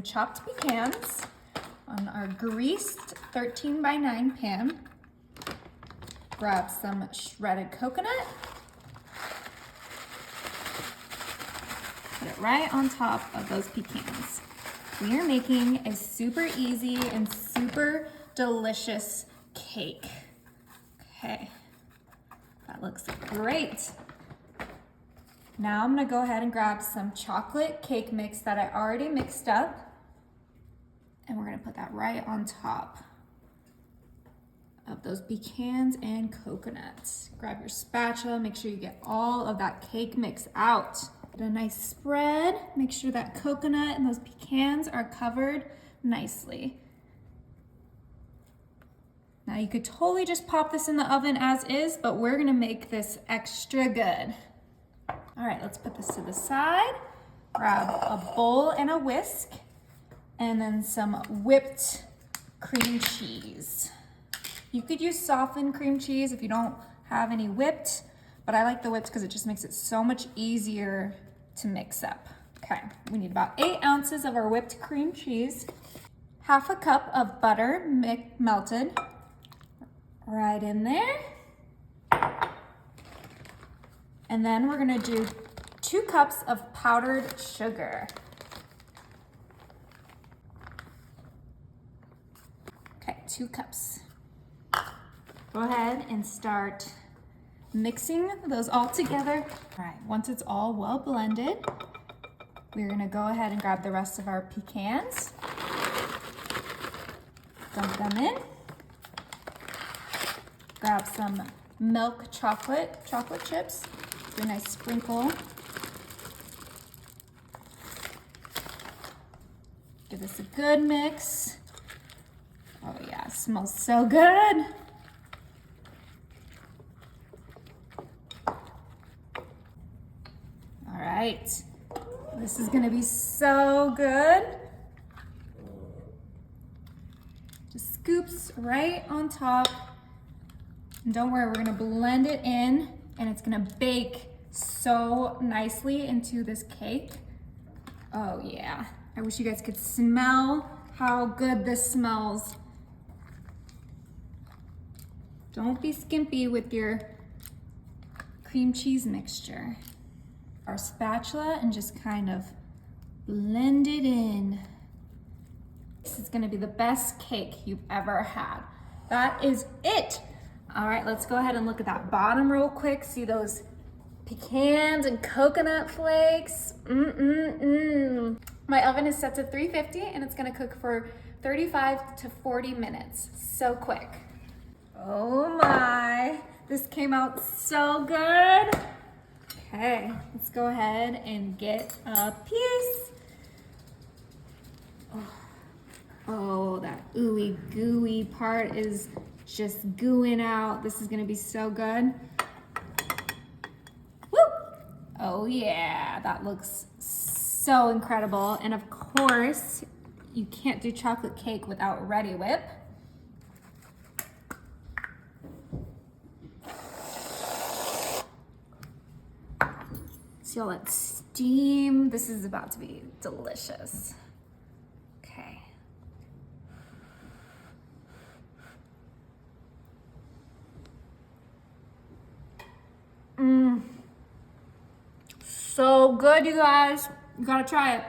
some chopped pecans on our greased 13 by 9 pan. Grab some shredded coconut. Put it right on top of those pecans. We are making a super easy and super delicious cake. Okay, that looks great. Now I'm gonna go ahead and grab some chocolate cake mix that I already mixed up, and we're gonna put that right on top of those pecans and coconuts. Grab your spatula, make sure you get all of that cake mix out. Get a nice spread, make sure that coconut and those pecans are covered nicely. Now you could totally just pop this in the oven as is, but we're gonna make this extra good. All right, let's put this to the side. Grab a bowl and a whisk, and then some whipped cream cheese. You could use softened cream cheese if you don't have any whipped, but I like the whipped because it just makes it so much easier to mix up. Okay, we need about 8 ounces of our whipped cream cheese, half a cup of butter melted right in there. And then we're gonna do 2 cups of powdered sugar. Okay, 2 cups. Go ahead and start mixing those all together. All right, once it's all well blended, we're gonna go ahead and grab the rest of our pecans. Dump them in. Grab some milk chocolate chips. Do a nice sprinkle. Give this a good mix. Oh yeah, it smells so good. All right, this is gonna be so good. Just scoops right on top. And don't worry, we're gonna blend it in, and it's gonna bake so nicely into this cake. Oh yeah, I wish you guys could smell how good this smells. Don't be skimpy with your cream cheese mixture. Our spatula and just kind of blend it in. This is gonna be the best cake you've ever had. That is it. All right, let's go ahead and look at that bottom real quick. See those pecans and coconut flakes? My oven is set to 350 and it's gonna cook for 35 to 40 minutes. So quick. Oh my, this came out so good. Okay, let's go ahead and get a piece. Oh, that ooey gooey part is just gooing out. This is gonna be so good. Woo! Oh yeah, that looks so incredible. And of course, you can't do chocolate cake without Reddi-wip. See all that steam? This is about to be delicious. Okay. So good, you guys. You gotta try it.